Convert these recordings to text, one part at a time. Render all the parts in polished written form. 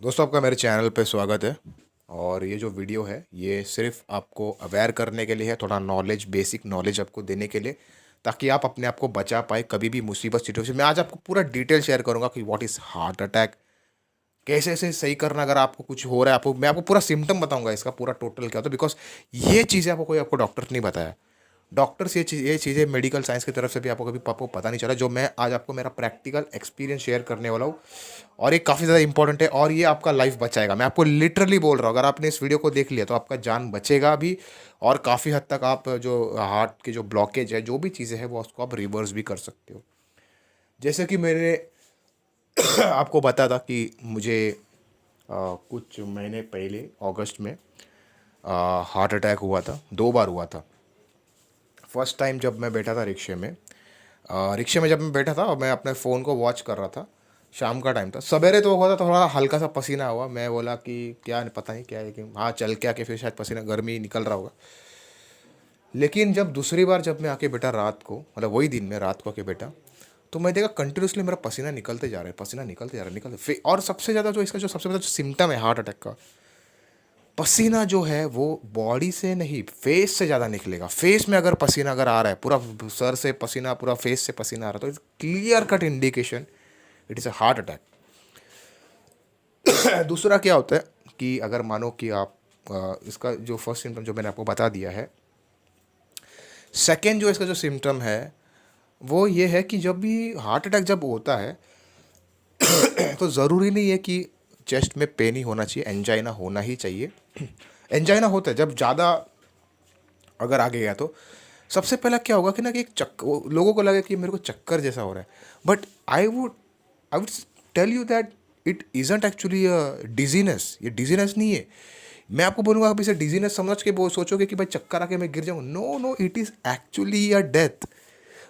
दोस्तों आपका मेरे चैनल पे स्वागत है। और ये जो वीडियो है ये सिर्फ आपको अवेयर करने के लिए है, थोड़ा नॉलेज, बेसिक नॉलेज आपको देने के लिए, ताकि आप अपने आप को बचा पाए कभी भी मुसीबत सिचुएशन में। आज आपको पूरा डिटेल शेयर करूंगा कि व्हाट इज़ हार्ट अटैक, कैसे ऐसे सही करना। अगर आपको कुछ हो रहा है, आपको मैं आपको पूरा सिम्टम बताऊंगा इसका पूरा टोटल क्या होता है, बिकॉज ये चीज़ें आपको कोई आपको डॉक्टर नहीं बताया। डॉक्टर्स ये चीज़ें मेडिकल साइंस की तरफ से भी आपको कभी आपको पता नहीं चला, जो मैं आज आपको मेरा प्रैक्टिकल एक्सपीरियंस शेयर करने वाला हूँ। और ये काफ़ी ज़्यादा इंपॉर्टेंट है और ये आपका लाइफ बचाएगा। मैं आपको लिटरली बोल रहा हूँ, अगर आपने इस वीडियो को देख लिया तो आपका जान बचेगा भी। और काफ़ी हद तक आप जो हार्ट की जो ब्लॉकेज है, जो भी चीज़ें हैं, वो उसको आप रिवर्स भी कर सकते हो। जैसे कि मैंने आपको बताया था कि मुझे कुछ महीने पहले अगस्त में हार्ट अटैक हुआ था, 2 बार हुआ था। फर्स्ट टाइम जब मैं बैठा था रिक्शे में, रिक्शे में जब मैं बैठा था और मैं अपने फ़ोन को वॉच कर रहा था। शाम का टाइम था, सवेरे तो हुआ था, थोड़ा हल्का सा पसीना हुआ। मैं बोला कि क्या पता नहीं क्या है, कि हाँ चल के आके फिर शायद पसीना गर्मी निकल रहा होगा। लेकिन जब दूसरी बार जब मैं आके बैठा रात को, मतलब वही दिन में रात को आके बैठा, तो मैं देखा कंटिन्यूसली मेरा पसीना निकलते जा रहा है, पसीना निकलते जा रहा है, और सबसे ज़्यादा जो इसका जो सबसे बड़ा जो सिम्टम है हार्ट अटैक का, पसीना जो है वो बॉडी से नहीं, फेस से ज़्यादा निकलेगा। फेस में अगर पसीना अगर आ रहा है, पूरा सर से पसीना, पूरा फेस से पसीना आ रहा है, तो clear cut indication it is a heart attack. दूसरा क्या होता है कि अगर मानो कि आप इसका जो फर्स्ट सिम्टम जो मैंने आपको बता दिया है, सेकेंड जो इसका जो सिम्टम है वो ये है कि जब भी हार्ट अटैक जब होता है तो ज़रूरी नहीं है कि चेस्ट में पेन ही होना चाहिए, एंजाइना होना ही चाहिए। एंजाइना होता है जब ज़्यादा अगर आ गया तो सबसे पहला क्या होगा कि ना कि एक लोगों को लगे कि मेरे को चक्कर जैसा हो रहा है। But I would tell you that it isn't actually a dizziness. ये डिजीनेस नहीं है। मैं आपको बोलूँगा, आप इसे डिजीनेस समझ के सोचोगे कि भाई चक्कर आके मैं गिर जाऊँगा। No no, it is actually a death.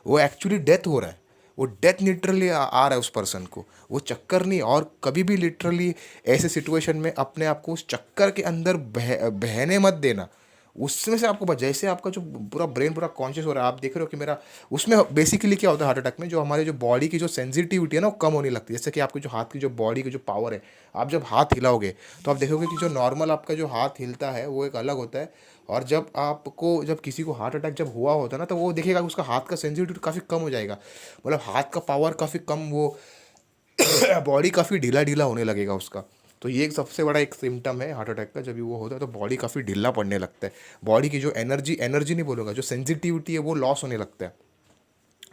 वो एक्चुअली डेथ हो रहा है। वो डेथ लिटरली आ रहा है उस पर्सन को, वो चक्कर नहीं। और कभी भी लिटरली ऐसे सिचुएशन में अपने आप को उस चक्कर के अंदर बहने मत देना। उसमें से आपको जैसे आपका जो पूरा ब्रेन पूरा कॉन्शियस हो रहा है, आप देख रहे हो कि मेरा उसमें बेसिकली क्या होता है हार्ट अटैक में, जो हमारे जो बॉडी की जो सेंसिटिविटी है ना वो कम होने लगती है। जैसे कि आपके जो हाथ की जो बॉडी की जो पावर है, आप जब हाथ हिलाओगे तो आप देखोगे कि जो नॉर्मल आपका जो हाथ हिलता है वो एक अलग होता है। और जब किसी को हार्ट अटैक जब हुआ होता है ना, तो वो देखेगा कि उसका हाथ का सेंसिटिविटी काफ़ी कम हो जाएगा। मतलब हाथ का पावर काफ़ी कम, वो बॉडी काफ़ी ढीला ढीला होने लगेगा उसका। तो ये एक सबसे बड़ा एक सिम्टम है हार्ट अटैक का। जब भी वो होता है तो बॉडी काफ़ी ढीला पड़ने लगता है। बॉडी की जो एनर्जी एनर्जी नहीं बोलूँगा, जो सेंसिटिविटी है वो लॉस होने लगता है।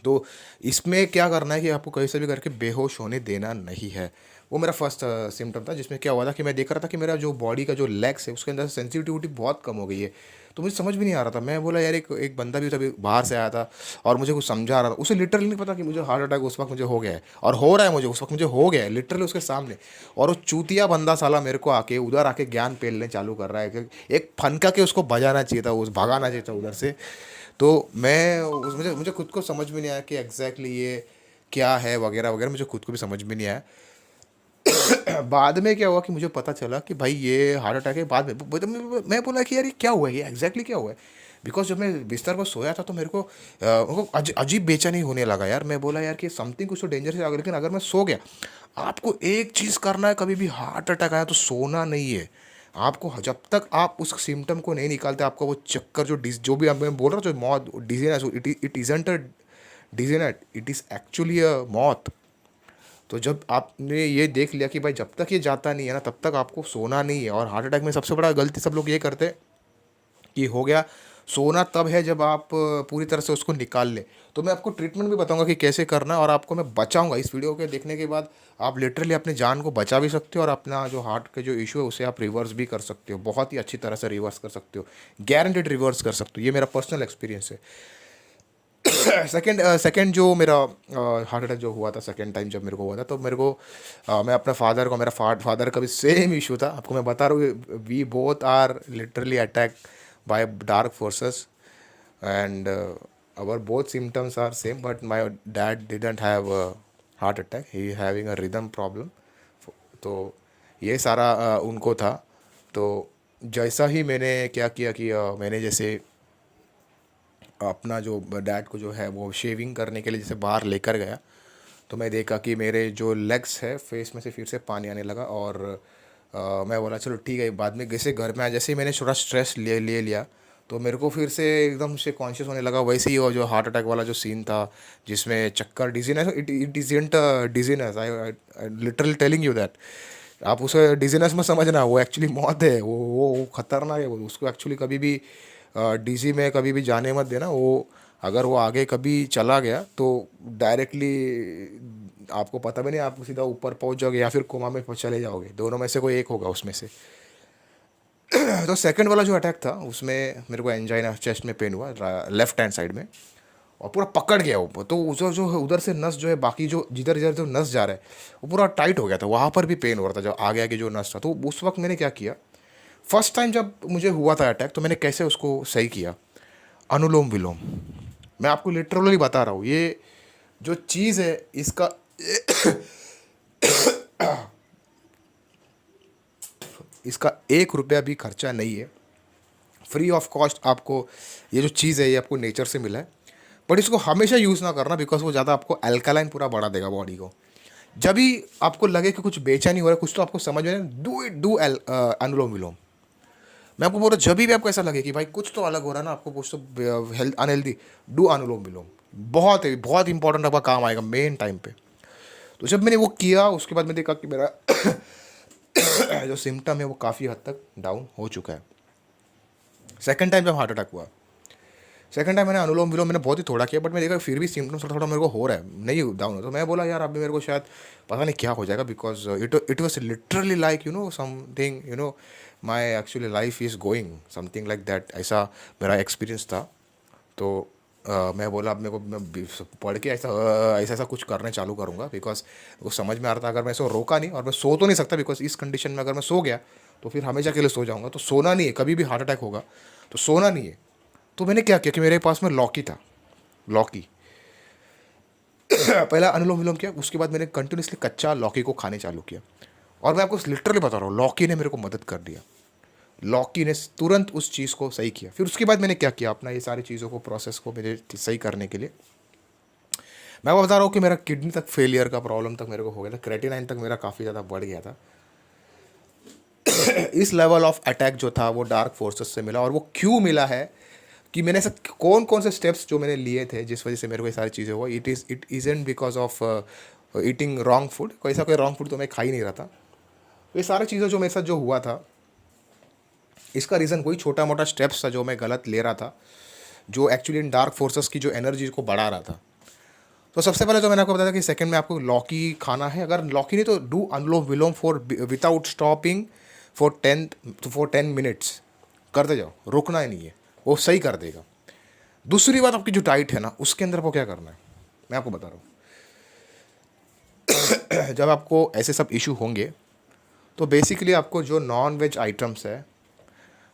तो इसमें क्या करना है कि आपको कहीं से भी करके बेहोश होने देना नहीं है। वो मेरा फर्स्ट सिम्टम था, जिसमें क्या हुआ था कि मैं देख रहा था कि मेरा जो बॉडी का जो लेग्स है उसके अंदर सेंसिटिविटी बहुत कम हो गई है। तो मुझे समझ भी नहीं आ रहा था। मैं बोला यार, एक एक बंदा भी तभी बाहर से आया था और मुझे कुछ समझा रहा था। उसे लिटरली नहीं पता कि मुझे हार्ट अटैक उस वक्त मुझे हो गया है और हो रहा है, मुझे उस वक्त मुझे हो गया है लिटरली उसके सामने। और वो चूतिया बंदा साला मेरे को आके उधर आके ज्ञान पेलने चालू कर रहा है कि एक फनका के उसको बजाना चाहिए था, उस भगाना चाहिए था उधर से। तो मुझे मुझे खुद को समझ में नहीं आया कि एग्जैक्टली ये क्या है वगैरह वगैरह, मुझे खुद को भी समझ में नहीं आया। बाद में क्या हुआ कि मुझे पता चला कि भाई ये हार्ट अटैक है। बाद में मैं बोला कि यार ये क्या हुआ है, ये एग्जैक्टली क्या हुआ है। बिकॉज जब मैं बिस्तर पर सोया था तो मेरे को अजीब बेचैनी होने लगा यार। मैं बोला यार कि समथिंग कुछ तो डेंजर है। लेकिन अगर मैं सो गया, आपको एक चीज़ करना है, कभी भी हार्ट अटैक आया तो सोना नहीं है। आपको जब तक आप उस सिम्टम को नहीं निकालते, आपका वो चक्कर जो भी मैं बोल रहा हूँ, जो मौत डिजीनेस, इट इज़ंट अ डिजीनेट, इट इज़ एक्चुअली अ मौत। तो जब आपने ये देख लिया कि भाई जब तक ये जाता नहीं है ना, तब तक आपको सोना नहीं है। और हार्ट अटैक में सबसे बड़ा गलती सब लोग ये करते हैं कि हो गया, सोना तब है जब आप पूरी तरह से उसको निकाल लें। तो मैं आपको ट्रीटमेंट भी बताऊंगा कि कैसे करना है, और आपको मैं बचाऊंगा। इस वीडियो के देखने के बाद आप लिटरली अपनी जान को बचा भी सकते हो और अपना जो हार्ट के जो इशू है उसे आप रिवर्स भी कर सकते हो, बहुत ही अच्छी तरह से रिवर्स कर सकते हो, गारंटेड रिवर्स कर सकते हो। ये मेरा पर्सनल एक्सपीरियंस है। सेकंड जो मेरा हार्ट अटैक जो हुआ था सेकंड टाइम जब मेरे को हुआ था, तो मैं अपने फादर को, मेरा फादर का भी सेम इशू था। आपको मैं बता रहा हूँ, we both are literally attack by dark forces, and our both symptoms are same, but my dad didn't have a heart attack, he having a rhythm problem। तो ये सारा उनको था। तो जैसा ही मैंने क्या किया कि मैंने जैसे अपना जो डैड को जो है वो शेविंग करने के लिए जैसे बाहर लेकर गया, तो मैं देखा कि मेरे जो लेग्स है फेस में से फिर से पानी आने लगा। और मैं बोला चलो ठीक है, बाद में जैसे घर में आया, जैसे ही मैंने थोड़ा स्ट्रेस ले लिया, तो मेरे को फिर से एकदम से कॉन्शियस होने लगा। वैसे ही वो जो हार्ट अटैक वाला जो सीन था, जिसमें चक्कर, dizziness, it isn't dizziness, I literally telling you that. आप उसे डिजीनेस में समझना, वो एक्चुअली मौत है, वो खतरनाक है। वो उसको एक्चुअली कभी भी डीजी में कभी भी जाने मत देना। वो अगर वो आगे कभी चला गया तो डायरेक्टली आपको पता भी नहीं, आप सीधा ऊपर पहुंच जाओगे या फिर कोमा में चले जाओगे, दोनों में से कोई एक होगा उसमें से। तो सेकंड वाला जो अटैक था उसमें मेरे को एंजाइना, चेस्ट में पेन हुआ लेफ्ट हैंड साइड में, और पूरा पकड़ गया वो। तो उधर जो है, उधर से नस जो है, बाकी जो जिधर जिधर जो नस जा रहा है वो पूरा टाइट हो गया था, वहाँ पर भी पेन हो रहा था जो आगे आगे जो नस था। तो उस वक्त मैंने क्या किया, फर्स्ट टाइम जब मुझे हुआ था अटैक, तो मैंने कैसे उसको सही किया, अनुलोम विलोम। मैं आपको लिटरली बता रहा हूँ, ये जो चीज़ है इसका इसका 1 रुपया भी खर्चा नहीं है, फ्री ऑफ कॉस्ट आपको ये जो चीज़ है ये आपको नेचर से मिला है। बट इसको हमेशा यूज़ ना करना, बिकॉज वो ज़्यादा आपको अल्कालाइन पूरा बढ़ा देगा बॉडी को। जब भी आपको लगे कि कुछ बेचैनी हो रहा है, कुछ तो आपको समझ में, डू इट, डू अनुलोम विलोम। मैं आपको बोल रहा हूँ, जब भी आपको ऐसा लगे कि भाई कुछ तो अलग हो रहा है ना, आपको कुछ तो हेल्थ अनहेल्दी, डू अनुलोम विलोम। बहुत है, बहुत इंपॉर्टेंट, आपका काम आएगा मेन टाइम पे। तो जब मैंने वो किया, उसके बाद मैंने देखा कि मेरा जो सिम्टम है वो काफ़ी हद तक डाउन हो चुका है। सेकंड टाइम जब हार्ट अटैक हुआ, सेकंड टाइम मैंने अनुलोम विलोम मैंने बहुत ही थोड़ा किया, बट मैं देखा फिर भी सिम्टम्स थोड़ा थोड़ा मेरे को हो रहा है, नहीं डाउन हो। तो मैं बोला यार अभी मेरे को शायद पता नहीं क्या हो जाएगा, because it was literally like something, my actually life is going something like that, ऐसा मेरा एक्सपीरियंस था। तो मैं बोला अब मेरे को, मैं पढ़ के ऐसा ऐसा ऐसा कुछ करने चालू करूँगा, बिकॉज वो समझ में आ रहा था अगर मैं इसको रोका नहीं, और मैं सो तो नहीं सकता, बिकॉज इस कंडीशन में अगर मैं सो गया तो फिर हमेशा के लिए सो जाऊँगा। तो सोना नहीं है, कभी भी हार्ट अटैक होगा तो सोना नहीं है। तो मैंने क्या किया कि मेरे पास में लौकी था, लौकी पहला अनुलोम विलोम किया, उसके बाद मैंने कंटिन्यूसली कच्चा लौकी को खाने चालू किया। और मैं आपको लिटरली बता रहा हूँ, लौकी ने मेरे को मदद कर दिया, लौकी ने तुरंत उस चीज़ को सही किया। फिर उसके बाद मैंने क्या किया, अपना ये सारी चीज़ों को, प्रोसेस को मेरे सही करने के लिए, मैं आपको बता रहा हूँ कि मेरा किडनी तक फेलियर का प्रॉब्लम तक मेरे को हो गया था, क्रेटिनाइन तक मेरा काफ़ी ज़्यादा बढ़ गया था। इस लेवल ऑफ अटैक जो था वो डार्क फोर्सेस से मिला। और वो क्यों मिला है कि मैंने ऐसा कौन कौन से स्टेप्स जो मैंने लिए थे जिस वजह से मेरे को ये सारी चीज़ें हुआ, it isn't because of eating wrong food, कोई ऐसा कोई रॉन्ग फूड तो मैं खा ही नहीं रहा था। तो ये सारी चीज़ें जो मेरे साथ जो हुआ था, इसका रीज़न कोई छोटा मोटा स्टेप्स था जो मैं गलत ले रहा था, जो एक्चुअली इन डार्क फोर्सेस की जो एनर्जी को बढ़ा रहा था। तो सबसे पहले तो मैंने आपको बताया कि सेकंड में आपको लौकी खाना है, अगर लौकी नहीं तो do anulom vilom for without stopping for 10 minutes करते जाओ, रुकना ही नहीं है, वो सही कर देगा। दूसरी बात, आपकी जो डाइट है ना, उसके अंदर आपको क्या करना है, मैं आपको बता रहा हूँ। जब आपको ऐसे सब इशू होंगे तो बेसिकली आपको जो नॉन वेज आइटम्स है,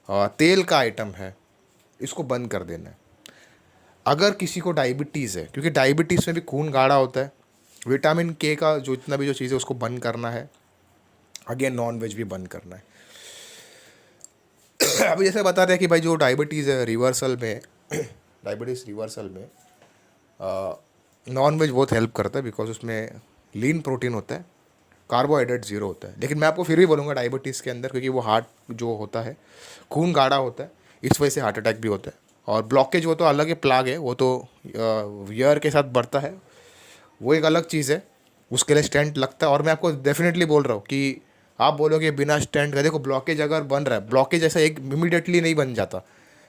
तेल का आइटम है, इसको बंद कर देना है। अगर किसी को डायबिटीज़ है, क्योंकि डायबिटीज़ में भी खून गाढ़ा होता है, विटामिन के का जो इतना भी जो चीज़ है उसको बंद करना है। अगेन नॉन वेज भी बंद करना है। अभी जैसे बता रहे हैं कि भाई जो डायबिटीज़ है रिवर्सल में, डायबिटीज़ रिवर्सल में नॉन वेज बहुत हेल्प करता है, बिकॉज उसमें लीन प्रोटीन होता है, कार्बोहाइड्रेट ज़ीरो होता है। लेकिन मैं आपको फिर भी बोलूँगा डायबिटीज़ के अंदर, क्योंकि वो हार्ट जो होता है, खून गाढ़ा होता है, इस वजह से हार्ट अटैक भी होता है। और ब्लॉकेज वो तो अलग ही प्लाग है, वो तो ईयर के साथ बढ़ता है, वो एक अलग चीज़ है, उसके लिए स्टेंट लगता है। और मैं आपको डेफिनेटली बोल रहा हूँ कि आप बोलोगे बिना स्टेंट का, देखो ब्लॉकेज अगर बन रहा है, ब्लॉकेज ऐसा एक इमीडिएटली नहीं बन जाता,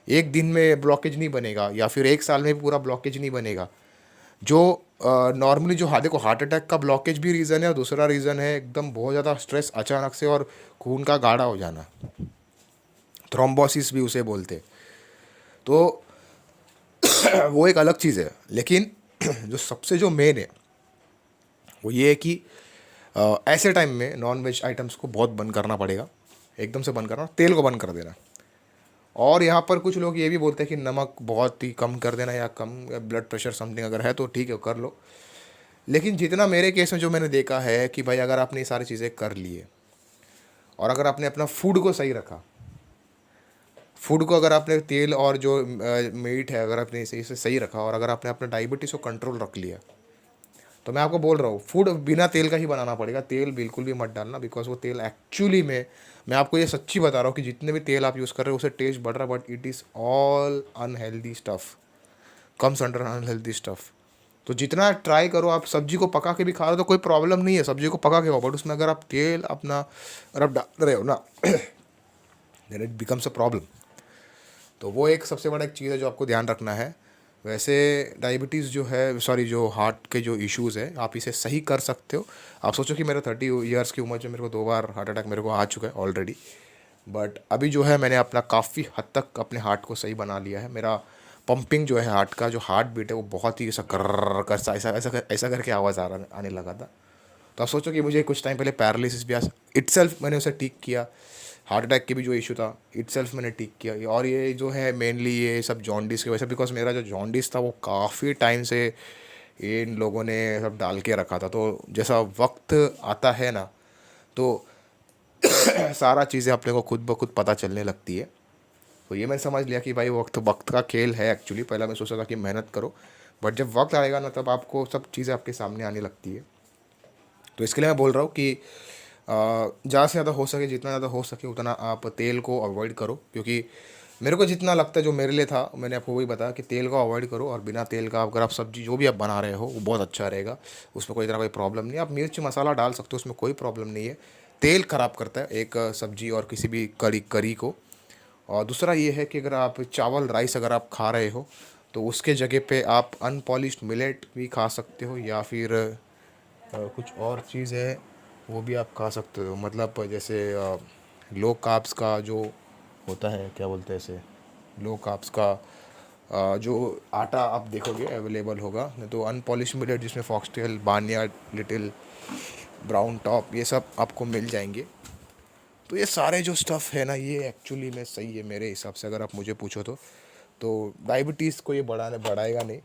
एक दिन में ब्लॉकेज नहीं बनेगा, या फिर एक साल में भी पूरा ब्लॉकेज नहीं बनेगा। जो नॉर्मली जो देखो हार्ट अटैक का ब्लॉकेज भी रीज़न है, और दूसरा रीज़न है एकदम बहुत ज़्यादा स्ट्रेस अचानक से और खून का गाढ़ा हो जाना, थ्रोम्बोसिस भी उसे बोलते। तो वो एक अलग चीज़ है। लेकिन जो सबसे जो मेन है वो ये है कि ऐसे टाइम में नॉन वेज आइटम्स को बहुत बंद करना पड़ेगा, एकदम से बंद करना, तेल को बंद कर देना। और यहाँ पर कुछ लोग ये भी बोलते हैं कि नमक बहुत ही कम कर देना, या कम ब्लड प्रेशर समथिंग अगर है तो ठीक है कर लो। लेकिन जितना मेरे केस में जो मैंने देखा है कि भाई अगर आपने ये सारी चीज़ें कर लिए, और अगर आपने अपना फूड को सही रखा, फूड को अगर आपने तेल और जो मीट है अगर आपने इसे सही रखा, और अगर आपने अपना डायबिटीज़ को कंट्रोल रख लिया, तो मैं आपको बोल रहा हूँ फूड बिना तेल का ही बनाना पड़ेगा, तेल बिल्कुल भी मत डालना, बिकॉज वो तेल एक्चुअली में, मैं आपको ये सच्ची बता रहा हूँ कि जितने भी तेल आप यूज़ कर रहे हो उससे टेस्ट बढ़ रहा है, but it is all unhealthy stuff, comes under unhealthy stuff. तो जितना ट्राई करो, आप सब्जी को पका के भी खा रहे हो तो कोई प्रॉब्लम नहीं है, सब्जी को पका के खाओ, बट उसमें अगर आप तेल अपना अगर आप डाल रहे हो ना then it becomes a problem. तो वो एक सबसे बड़ा एक चीज़ है जो आपको ध्यान रखना है। वैसे डायबिटीज़ जो है, सॉरी, जो हार्ट के जो इश्यूज़ है, आप इसे सही कर सकते हो। आप सोचो कि मेरा 30 ईयर्स की उम्र में मेरे को 2 बार हार्ट अटैक मेरे को आ चुका है ऑलरेडी, बट अभी जो है मैंने अपना काफ़ी हद तक अपने हार्ट को सही बना लिया है। मेरा पंपिंग जो है हार्ट का, जो हार्ट बीट है वो बहुत ही ऐसा कर कर ऐसा करके आवाज़ आने लगा था। तो आप सोचो कि मुझे कुछ टाइम पहले पैरालिसिस भी इटसेल्फ मैंने उसे ठीक किया, हार्ट अटैक के भी जो इशू था इटसेल्फ मैंने ठीक किया। और ये जो है मेनली ये सब जॉन्डिस की वजह से, बिकॉज मेरा जो जॉन्डिस था वो काफ़ी टाइम से इन लोगों ने सब डाल के रखा था। तो जैसा वक्त आता है ना, तो सारा चीज़ें अपने को खुद ब खुद पता चलने लगती है। तो ये मैं समझ लिया कि भाई वक्त वक्त का खेल है एक्चुअली। पहला मैं सोचा था कि मेहनत करो, बट जब वक्त आएगा ना तब आपको सब चीज़ें आपके सामने आने लगती है। तो इसके लिए मैं बोल रहा हूँ कि ज़्यादा से ज़्यादा हो सके, जितना ज़्यादा हो सके उतना आप तेल को अवॉइड करो, क्योंकि मेरे को जितना लगता है, जो मेरे लिए था, मैंने आपको वही बताया कि तेल को अवॉइड करो। और बिना तेल का अगर आप सब्जी जो भी आप बना रहे हो वो बहुत अच्छा रहेगा, उसमें कोई तरह कोई प्रॉब्लम नहीं है। आप मिर्च मसाला डाल सकते हो, उसमें कोई प्रॉब्लम नहीं है। तेल ख़राब करता है एक सब्जी और किसी भी करी करी को। और दूसरा ये है कि अगर आप चावल राइस अगर आप खा रहे हो तो उसके जगह पे आप अनपॉलिश्ड मिलेट भी खा सकते हो, या फिर कुछ और चीज़ है वो भी आप खा सकते हो। मतलब जैसे लो कार्ब्स का जो होता है, क्या बोलते हैं इसे, लो कार्ब्स का जो आटा आप देखोगे अवेलेबल होगा, नहीं तो अनपॉलिश मिलेट जिसमें foxtail, barnyard, little brown top, ये सब आपको मिल जाएंगे। तो ये सारे जो स्टफ़ है ना, ये एक्चुअली में सही है मेरे हिसाब से, अगर आप मुझे पूछो तो डायबिटीज़ को ये बढ़ाएगा नहीं,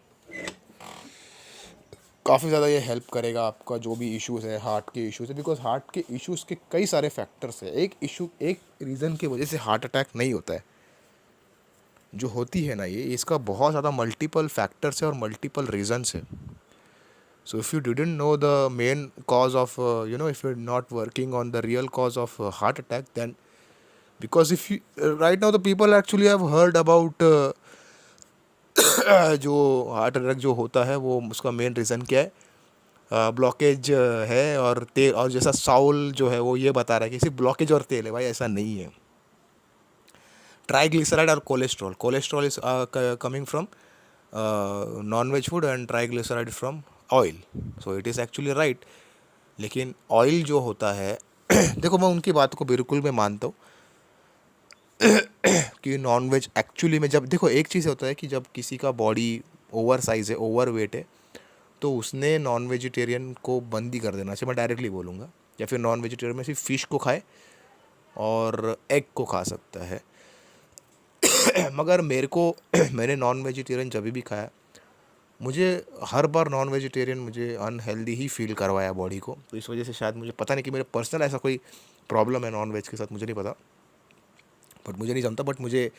काफ़ी ज़्यादा ये हेल्प करेगा आपका जो भी इश्यूज़ है, हार्ट के इश्यूज़ है। बिकॉज हार्ट के इश्यूज़ के कई सारे फैक्टर्स है, एक रीज़न की वजह से हार्ट अटैक नहीं होता है जो होती है ना, ये इसका बहुत ज़्यादा मल्टीपल फैक्टर्स है और मल्टीपल रीजंस है। So if you didn't know the main cause of, if you are not working on the real cause of heart attack, then because if you right now the people actually have heard about जो heart attack जो होता है वो उसका main reason क्या है, blockage है और तेल। और जैसा साउल जो है वो ये बता रहा है कि सिर्फ ब्लॉकेज और तेल है, भाई ऐसा नहीं है। ट्राइग्लिसराइड और cholesterol, cholesterol is coming from non veg food and triglyceride from oil, so it is actually right. लेकिन ऑयल जो होता है देखो मैं उनकी बात को बिल्कुल मैं मानता हूँ कि नॉन वेज एक्चुअली में, जब देखो एक चीज़ होता है कि जब किसी का बॉडी ओवर साइज़ है, ओवर वेट है, तो उसने नॉन वेजिटेरियन को बंद ही कर देना चाहिए, मैं डायरेक्टली बोलूँगा। या फिर नॉन वेजिटेरियन में सिर्फ फ़िश को खाए और एग को खा सकता है। मगर मेरे को मैंने नॉन वेजिटेरियन जब भी खाया, मुझे हर बार नॉन वेजिटेरियन मुझे अनहेल्दी ही फील करवाया बॉडी को। तो इस वजह से शायद मुझे पता नहीं कि मेरे पर्सनल ऐसा कोई प्रॉब्लम है नॉन वेज के साथ, मुझे नहीं पता, बट मुझे नहीं जमता। बट मुझे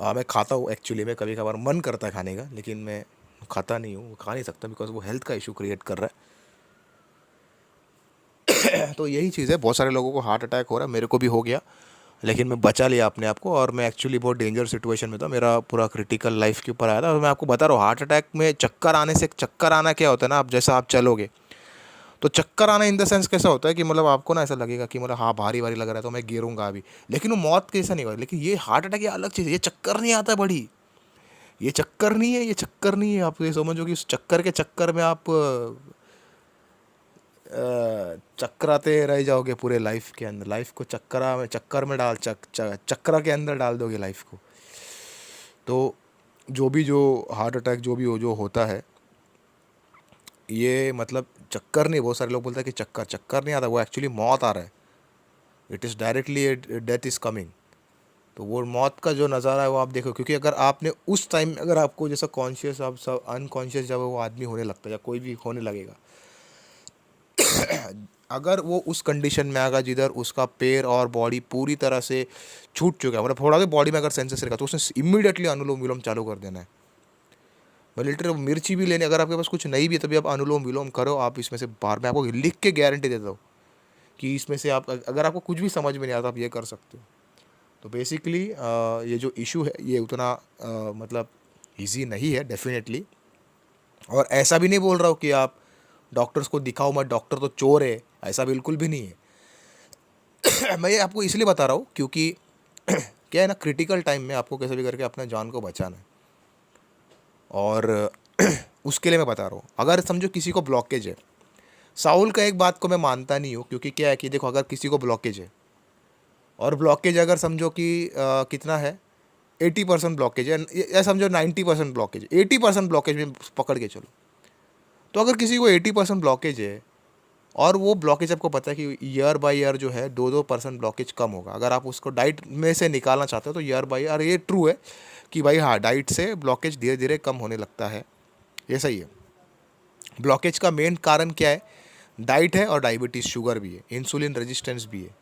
मैं खाता हूँ एक्चुअली में, कभी कभार मन करता है खाने का, लेकिन मैं खाता नहीं हूँ, खा नहीं सकता, बिकॉज वो हेल्थ का इशू क्रिएट कर रहा है। तो यही चीज़ है, बहुत सारे लोगों को हार्ट अटैक हो रहा है, मेरे को भी हो गया, लेकिन मैं बचा लिया अपने आप को। और मैं एक्चुअली बहुत डेंजर सिचुएशन में था, मेरा पूरा क्रिटिकल लाइफ के ऊपर आया था। और मैं आपको बता रहा हूँ, हार्ट अटैक में चक्कर आने से, चक्कर आना क्या होता है ना, आप जैसा आप चलोगे तो चक्कर आना इन द सेंस कैसा होता है कि मतलब आपको ना ऐसा लगेगा कि मतलब हाँ भारी भारी लग रहा है तो मैं गिरूंगा अभी, लेकिन वो मौत कैसा नहीं होगा। लेकिन ये हार्ट अटैक ये अलग चीज़ है, ये चक्कर नहीं आता है बड़ी, ये चक्कर नहीं है, ये चक्कर नहीं है। आप ये समझो कि उस चक्कर के चक्कर में आप चक्राते रह जाओगे पूरे लाइफ के अंदर, लाइफ को चक्कर में चक्कर के अंदर डाल दोगे लाइफ को। तो जो हार्ट अटैक जो भी हो जो होता है, ये मतलब चक्कर नहीं, बहुत सारे लोग बोलते हैं कि चक्कर चक्कर नहीं आता, वो एक्चुअली मौत आ रहा है, it is directly death is coming. तो वो मौत का जो नज़ारा है वो आप देखो, क्योंकि अगर आपने उस टाइम अगर आपको जैसा कॉन्शियस, आप सब अनकॉन्शियस जब वो आदमी होने लगता है या कोई भी होने लगेगा, अगर वो उस कंडीशन में आएगा जिधर उसका पैर और बॉडी पूरी तरह से छूट चुका है, मतलब थोड़ा भी बॉडी में अगर सेंसेस रहेगा, तो उसने इमीडिएटली अनुलोम विलोम चालू कर देना है। मैं लिटरली मिर्ची भी लेने, अगर आपके पास कुछ नहीं भी है तभी आप अनुलोम विलोम करो, आप इसमें से बाहर, मैं आपको लिख के गारंटी देता हूँ कि इसमें से आप, अगर आपको कुछ भी समझ में नहीं आता आप ये कर सकते हो। तो बेसिकली ये जो इशू है ये उतना मतलब ईजी नहीं है डेफिनेटली। और ऐसा भी नहीं बोल रहा हूँ कि आप डॉक्टर्स को दिखाओ मत, डॉक्टर तो चोर है, ऐसा बिल्कुल भी नहीं है। मैं ये आपको इसलिए बता रहा हूँ क्योंकि क्या है ना, क्रिटिकल टाइम में आपको कैसे भी करके अपने जान को बचाना है। और उसके लिए मैं बता रहा हूँ, अगर समझो किसी को ब्लॉकेज है, साउल का एक बात को मैं मानता नहीं हूँ, क्योंकि क्या है कि देखो अगर किसी को ब्लॉकेज है, और ब्लॉकेज अगर समझो कि कितना है 80% ब्लॉकेज है, या समझो 90% ब्लॉकेज, 80% ब्लॉकेज में पकड़ के चलो, तो अगर किसी को 80% ब्लॉकेज है और वो ब्लॉकेज आपको पता है कि ईयर बाय ईयर जो है 2-2% ब्लॉकेज कम होगा, अगर आप उसको डाइट में से निकालना चाहते हो तो ईयर बाय ईयर, ये ट्रू है कि भाई हाँ, डाइट से ब्लॉकेज धीरे धीरे कम होने लगता है, ये सही है। ब्लॉकेज का मेन कारण क्या है? डाइट है और डायबिटीज़, शुगर भी है, इंसुलिन रेजिस्टेंस भी है।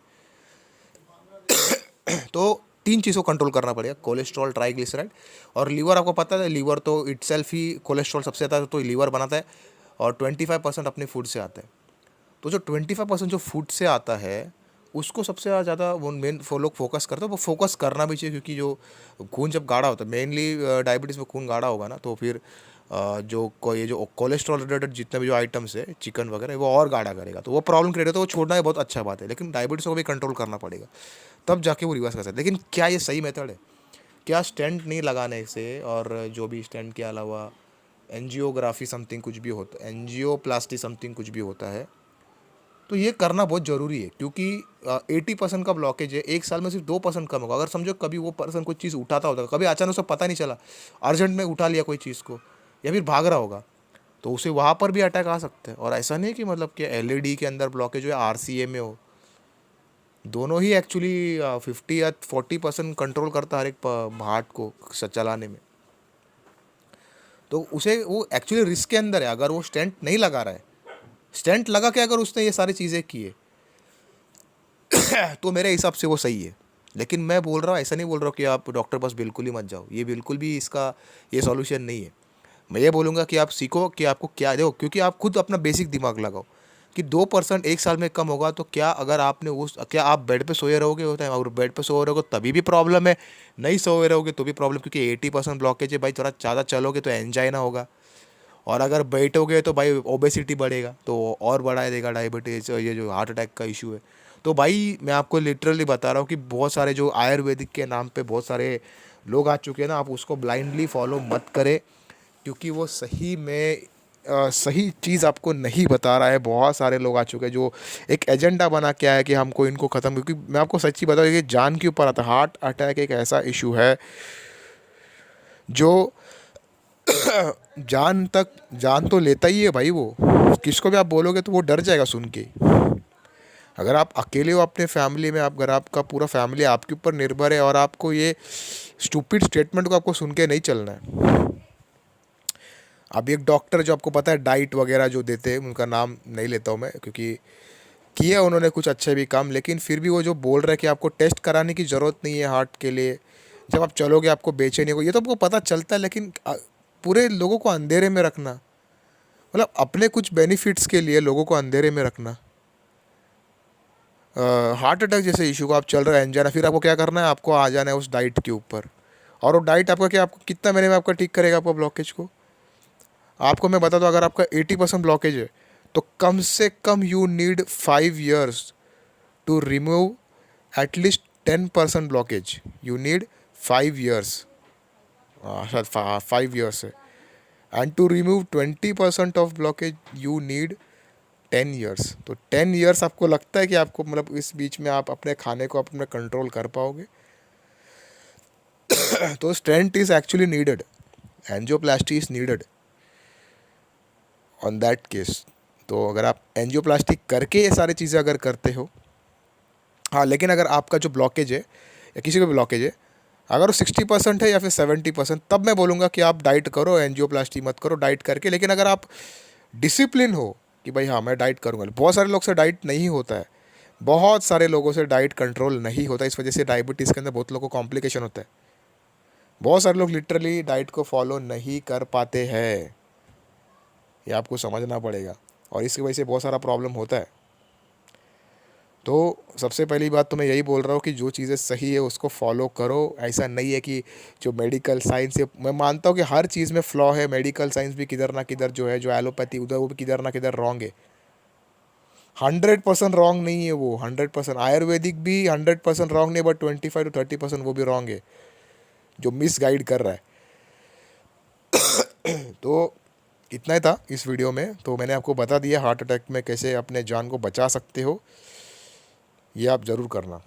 तो तीन चीज़ों को कंट्रोल करना पड़ेगा, कोलेस्ट्रॉल, ट्राइग्लिसराइड और लीवर। आपको पता है लीवर तो इटसेल्फ ही कोलेस्ट्रॉल सबसे ज़्यादा तो लीवर बनाता है, और 25% अपने फूड से आता है। तो जो 25% जो फूड से आता है उसको सबसे ज़्यादा वो मेन लोग फोकस करते हैं, वो फोकस करना भी चाहिए, क्योंकि जो खून जब गाढ़ा होता है, मेनली डायबिटीज़ में खून गाढ़ा होगा ना, तो फिर ये जो कोलेस्ट्रॉल रिलेटेड जितने भी जो आइटम्स है, चिकन वगैरह, वो और गाढ़ा करेगा, तो वो प्रॉब्लम क्रिएट होता है। वो छोड़ना है बहुत अच्छा बात है, लेकिन डायबिटीज़ को भी कंट्रोल करना पड़ेगा, तब जाके वो रिवर्स कर सकते हैं। लेकिन क्या ये सही मेथड है? क्या स्टेंट नहीं लगाने से, और जो भी स्टेंट के अलावा एंजियोग्राफी समथिंग कुछ भी होता है, एंजियोप्लास्टी समथिंग कुछ भी होता है, तो ये करना बहुत ज़रूरी है, क्योंकि 80% का ब्लॉकेज है, एक साल में सिर्फ 2% कम होगा। अगर समझो कभी वो पर्सन कोई चीज़ उठाता होगा, कभी अचानक उसे पता नहीं चला, अर्जेंट में उठा लिया कोई चीज़ को, या फिर भाग रहा होगा, तो उसे वहाँ पर भी अटैक आ सकता है। और ऐसा नहीं है कि मतलब कि एलईडी के अंदर ब्लॉकेज हो या आरसीए में हो, दोनों ही एक्चुअली 50 या 40% कंट्रोल करता है हर एक हार्ट को चलाने में। तो उसे वो एक्चुअली रिस्क के अंदर है अगर वो स्टेंट नहीं लगा रहा है। स्टेंट लगा के अगर उसने ये सारी चीज़ें की है तो मेरे हिसाब से वो सही है। लेकिन मैं बोल रहा हूँ, ऐसा नहीं बोल रहा हूँ कि आप डॉक्टर पास बिल्कुल ही मत जाओ, ये बिल्कुल भी इसका ये सॉल्यूशन नहीं है। मैं ये बोलूँगा कि आप सीखो कि आपको क्या देखो, क्योंकि आप खुद अपना बेसिक दिमाग लगाओ कि 2% एक साल में कम होगा, तो क्या अगर आपने उस, क्या आप बेड पे सोए रहोगे होता है, और बेड पे सोए रहोगे तभी भी प्रॉब्लम है, नहीं सोए रहोगे तो भी प्रॉब्लम, क्योंकि 80% ब्लॉकेज है भाई। थोड़ा ज़्यादा चलोगे तो एंजाइना होगा, और अगर बैठोगे तो भाई ओबेसिटी बढ़ेगा, तो और बढ़ा देगा डायबिटीज़, ये जो हार्ट अटैक का इशू है। तो भाई मैं आपको लिटरली बता रहा हूँ कि बहुत सारे जो आयुर्वेदिक के नाम पे बहुत सारे लोग आ चुके हैं ना, आप उसको ब्लाइंडली फॉलो मत करें, क्योंकि वो सही में सही चीज़ आपको नहीं बता रहा है। बहुत सारे लोग आ चुके हैं जो एक एजेंडा बना के आया कि हमको इनको ख़त्म, क्योंकि मैं आपको सच्ची बताऊँ कि जान के ऊपर आता है। हार्ट अटैक एक ऐसा इशू है जो जान तो लेता ही है भाई। वो किसको भी आप बोलोगे तो वो डर जाएगा सुन के। अगर आप अकेले हो अपने फैमिली में, आप अगर आपका पूरा फैमिली आपके ऊपर निर्भर है, और आपको ये स्टूपिड स्टेटमेंट को आपको सुन के नहीं चलना है। अभी एक डॉक्टर जो आपको पता है डाइट वगैरह जो देते हैं, उनका नाम नहीं लेता हूँ मैं, क्योंकि किया उन्होंने कुछ अच्छे भी काम, लेकिन फिर भी वो जो बोल रहे हैं कि आपको टेस्ट कराने की ज़रूरत नहीं है हार्ट के लिए, जब आप चलोगे आपको बेचैनी होगी, ये तो आपको पता चलता है। लेकिन पूरे लोगों को अंधेरे में रखना, मतलब अपने कुछ बेनिफिट्स के लिए लोगों को अंधेरे में रखना। हार्ट अटैक जैसे इशू को आप चल रहे हैं एंजाइना, फिर आपको क्या करना है, आपको आ जाना है उस डाइट के ऊपर। और वो डाइट आपका क्या, आपको कितना महीने में आपका ठीक करेगा आपका ब्लॉकेज को? आपको मैं बता दूं, अगर आपका 80% ब्लॉकेज है तो कम से कम you need 5 years to remove at least 10% blockage. You need 5 years, शायद 5 years है। And to remove 20% of blockage you need 10 years। तो 10 years आपको लगता है कि आपको, मतलब इस बीच में आप अपने खाने को अपने कंट्रोल कर पाओगे? तो stent is actually needed, angioplasty is needed on that case. तो अगर आप एंजियोप्लास्टी करके ये सारी चीज़ें अगर करते हो, हाँ, लेकिन अगर आपका जो ब्लॉकेज है या किसी को भी ब्लॉकेज है, अगर वो 60% है या फिर 70%, तब मैं बोलूँगा कि आप डाइट करो, एंजियोप्लास्टी मत करो डाइट करके। लेकिन अगर आप डिसिप्लिन हो कि भाई हाँ मैं डाइट करूँगा, बहुत सारे लोग से डाइट नहीं होता है, बहुत सारे लोगों से डाइट कंट्रोल नहीं होता, इस वजह से डायबिटीज़ के अंदर बहुत लोगों को कॉम्प्लिकेशन होता है। बहुत सारे लोग लिटरली डाइट को फॉलो नहीं कर पाते हैं, ये आपको समझना पड़ेगा, और इसकी वजह से बहुत सारा प्रॉब्लम होता है। तो सबसे पहली बात तो मैं यही बोल रहा हूँ कि जो चीज़ें सही है उसको फॉलो करो। ऐसा नहीं है कि जो मेडिकल साइंस है, मैं मानता हूँ कि हर चीज़ में फ्लॉ है, मेडिकल साइंस भी किधर ना किधर जो है, जो एलोपैथी उधर वो भी किधर ना किधर रॉन्ग है। 100% रॉन्ग नहीं है वो, 100%। आयुर्वेदिक भी 100% रॉन्ग नहीं, बट 25 to 30% वो भी रॉन्ग है, जो मिस गाइड कर रहा है। तो इतना ही था इस वीडियो में। तो मैंने आपको बता दिया हार्ट अटैक में कैसे अपने जान को बचा सकते हो, ये आप ज़रूर करना।